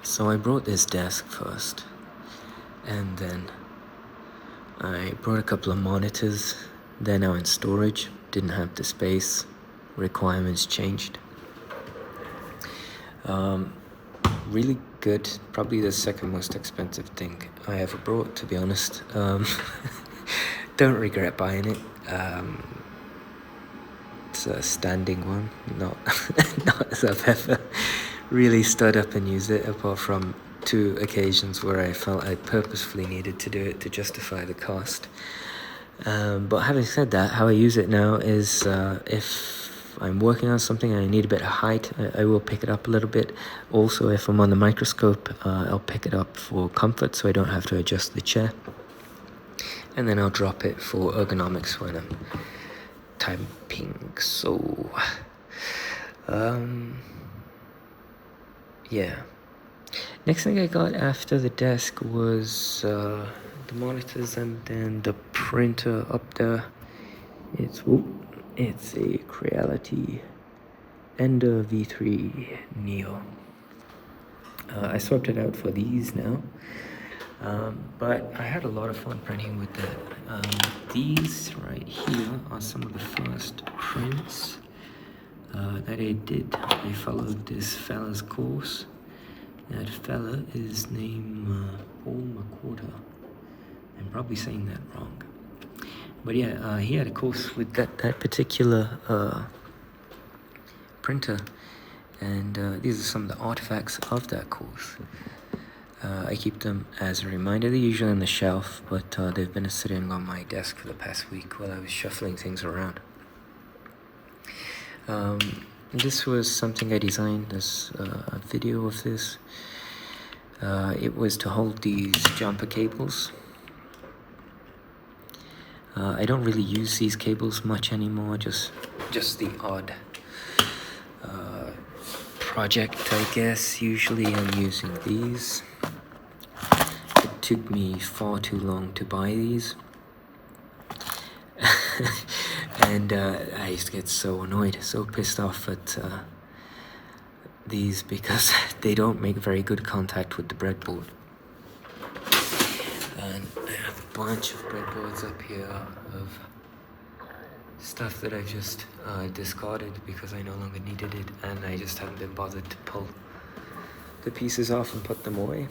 So I brought this desk first, and then I brought a couple of monitors. They're now in storage, didn't have the space, requirements changed. Really good, probably the second most expensive thing I ever brought, to be honest. Don't regret buying it. It's a standing one, not as I've ever really stood up and used it, apart from 2 occasions where I felt I purposefully needed to do it to justify the cost. But having said that, how I use it now is if I'm working on something and I need a bit of height, I will pick it up a little bit. Also, if I'm on the microscope, I'll pick it up for comfort so I don't have to adjust the chair. And then I'll drop it for ergonomics when I'm typing. So, yeah. Next thing I got after the desk was the monitors and then the printer up there. It's a Creality Ender V3 Neo. I swapped it out for these now, but I had a lot of fun printing with that. These right here are some of the first prints that I did. I followed this fella's course. That fella is named Paul McWhorter. I'm probably saying that wrong. But yeah, he had a course with that particular printer, and these are some of the artifacts of that course. I keep them as a reminder. They're usually on the shelf, but they've been sitting on my desk for the past week while I was shuffling things around. This was something I designed. There's a video of this. It was to hold these jumper cables. I don't really use these cables much anymore, just the odd project, I guess. Usually I'm using these. It took me far too long to buy these. And I used to get so annoyed, so pissed off at these because they don't make very good contact with the breadboard. And I have a bunch of breadboards up here of stuff that I just discarded because I no longer needed it, and I just haven't been bothered to pull the pieces off and put them away.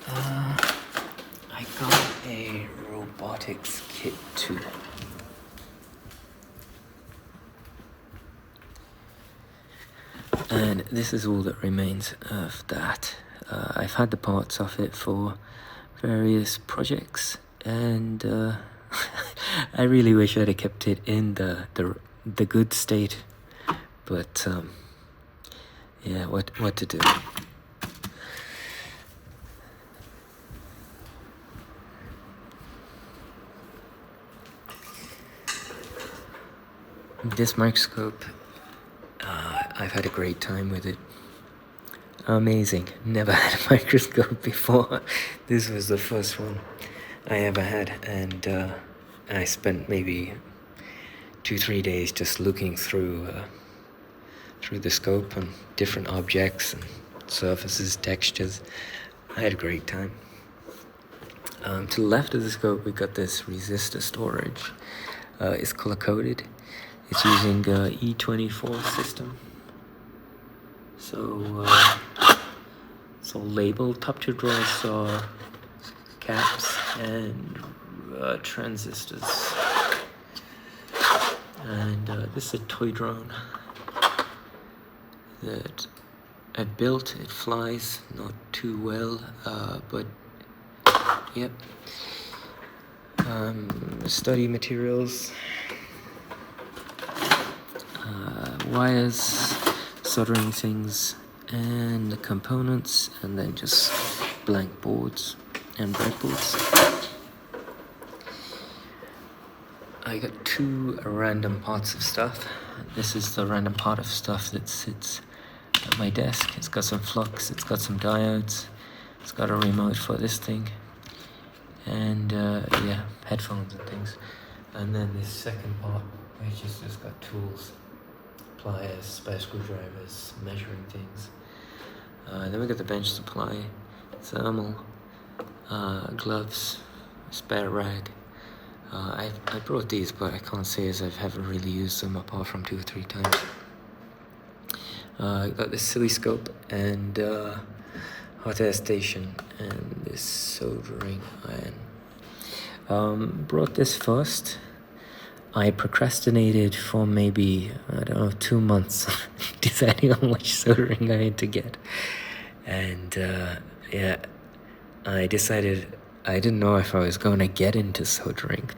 I got a robotics kit too. And this is all that remains of that. I've had the parts of it for various projects, and I really wish I'd have kept it in the good state, but yeah, what to do. This microscope, I've had a great time with it. Amazing. Never had a microscope before. This was the first one I ever had, and I spent maybe 2-3 days just looking through the scope and different objects and surfaces, textures. I had a great time. To the left of the scope, we got this resistor storage. It's color-coded. It's using E24 system. So it's all labeled. Top 2 drawers are caps and transistors. And this is a toy drone that I built. It flies not too well, but yep. Study materials, wires, soldering things, and the components, and then just blank boards and breadboards. I got 2 random parts of stuff. This is the random part of stuff that sits at my desk. It's got some flux, it's got some diodes, it's got a remote for this thing, and yeah, headphones and things. And then this second part, which has just got tools, pliers, spare screwdrivers, measuring things. Then we got the bench supply, thermal, gloves, spare rag. I brought these, but I can't say as I haven't really used them apart from 2 or 3 times. I got this oscilloscope and hot air station and this soldering iron. Brought this first. I procrastinated for maybe, I don't know, 2 months deciding on which soldering iron to get. And yeah, I decided I didn't know if I was going to get into soldering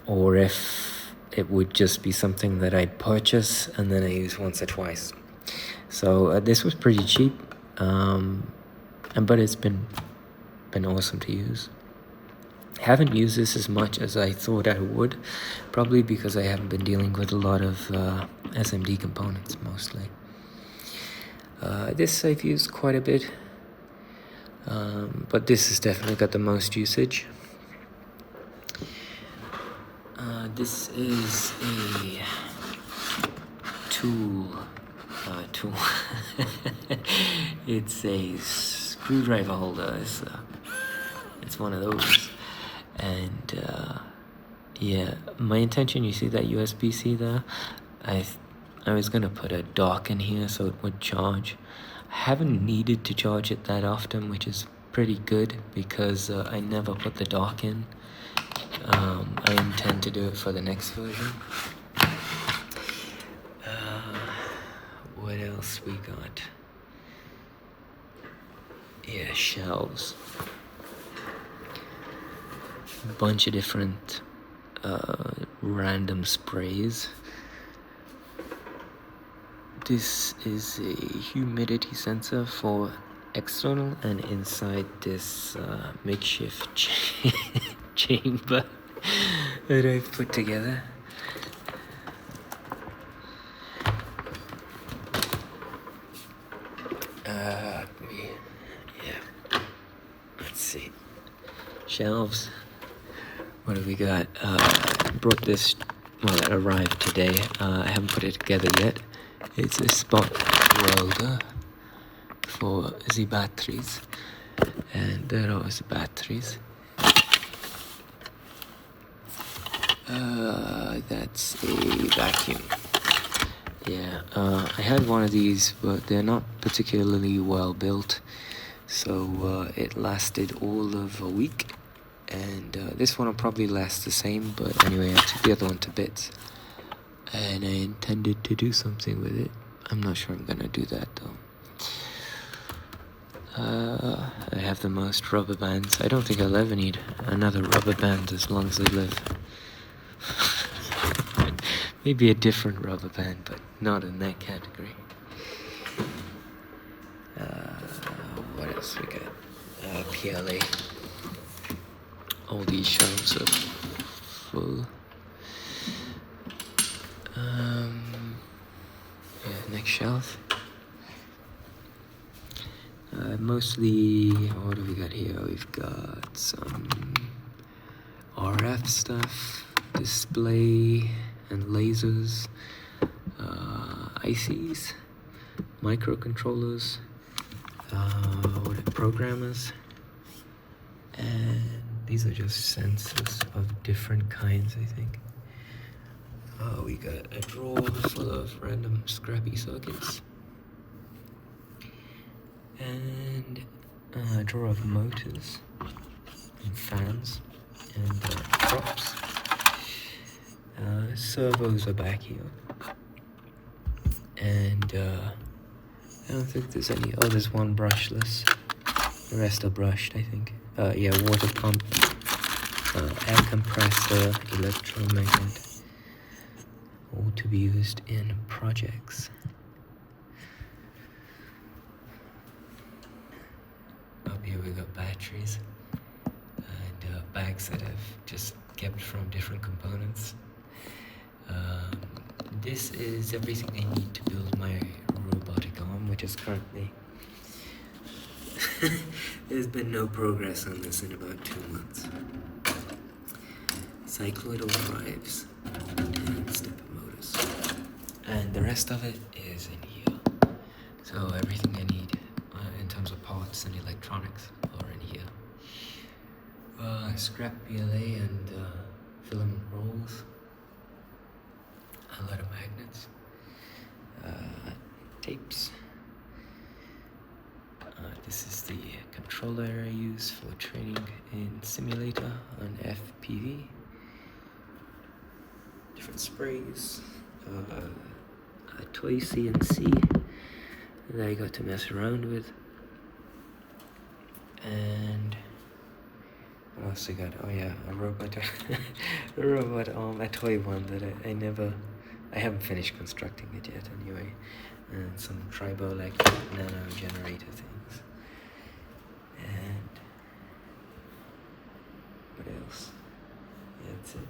or if it would just be something that I'd purchase and then I use once or twice. So this was pretty cheap, but it's been awesome to use. I haven't used this as much as I thought I would, probably because I haven't been dealing with a lot of SMD components mostly. This I've used quite a bit, but this has definitely got the most usage. This is a tool. It's a screwdriver holder. It's one of those. And yeah, my intention, you see that USB-C there? I was gonna put a dock in here so it would charge. I haven't needed to charge it that often, which is pretty good because I never put the dock in. I intend to do it for the next version. What else we got? Yeah, shelves. A bunch of different random sprays. This is a humidity sensor for external and inside this makeshift chamber that I've put together. Yeah. Let's see. Shelves. What have we got? Brought this, well, it arrived today. I haven't put it together yet. It's a spot welder for the batteries. And there are the batteries. That's a vacuum. Yeah, I had one of these, but they're not particularly well built. So it lasted all of a week. And this one will probably last the same, but anyway, I took the other one to bits. And I intended to do something with it. I'm not sure I'm gonna do that though. I have the most rubber bands. I don't think I'll ever need another rubber band as long as I live. Maybe a different rubber band, but not in that category. What else we got? PLA. All these shelves are full. Yeah, next shelf. Mostly, what do we got here? We've got some RF stuff, display and lasers, ICs, microcontrollers, programmers, and these are just sensors of different kinds, I think. We got a drawer full of random scrappy circuits. And a drawer of motors and fans and props. Servos are back here. And I don't think there's any. Oh, there's one brushless. The rest are brushed, I think. Yeah, water pump, air compressor, electromagnet. All to be used in projects. Up here we got batteries and bags that I've just kept from different components. This is everything I need to build my robotic arm, which is currently... There's been no progress on this in about 2 months. Cycloidal drives and stepper motors. and the rest of it is in here. So everything I need in terms of parts and electronics are in here. Scrap PLA and filament rolls, a lot of magnets, tapes. This is the controller I use for training in simulator on FPV. Different sprays, a toy CNC that I got to mess around with, and what else I got? Oh yeah, a robot, a robot arm, a toy one that I haven't finished constructing it yet anyway, and some tribo-like nano generator things, and what else? Yeah, that's it.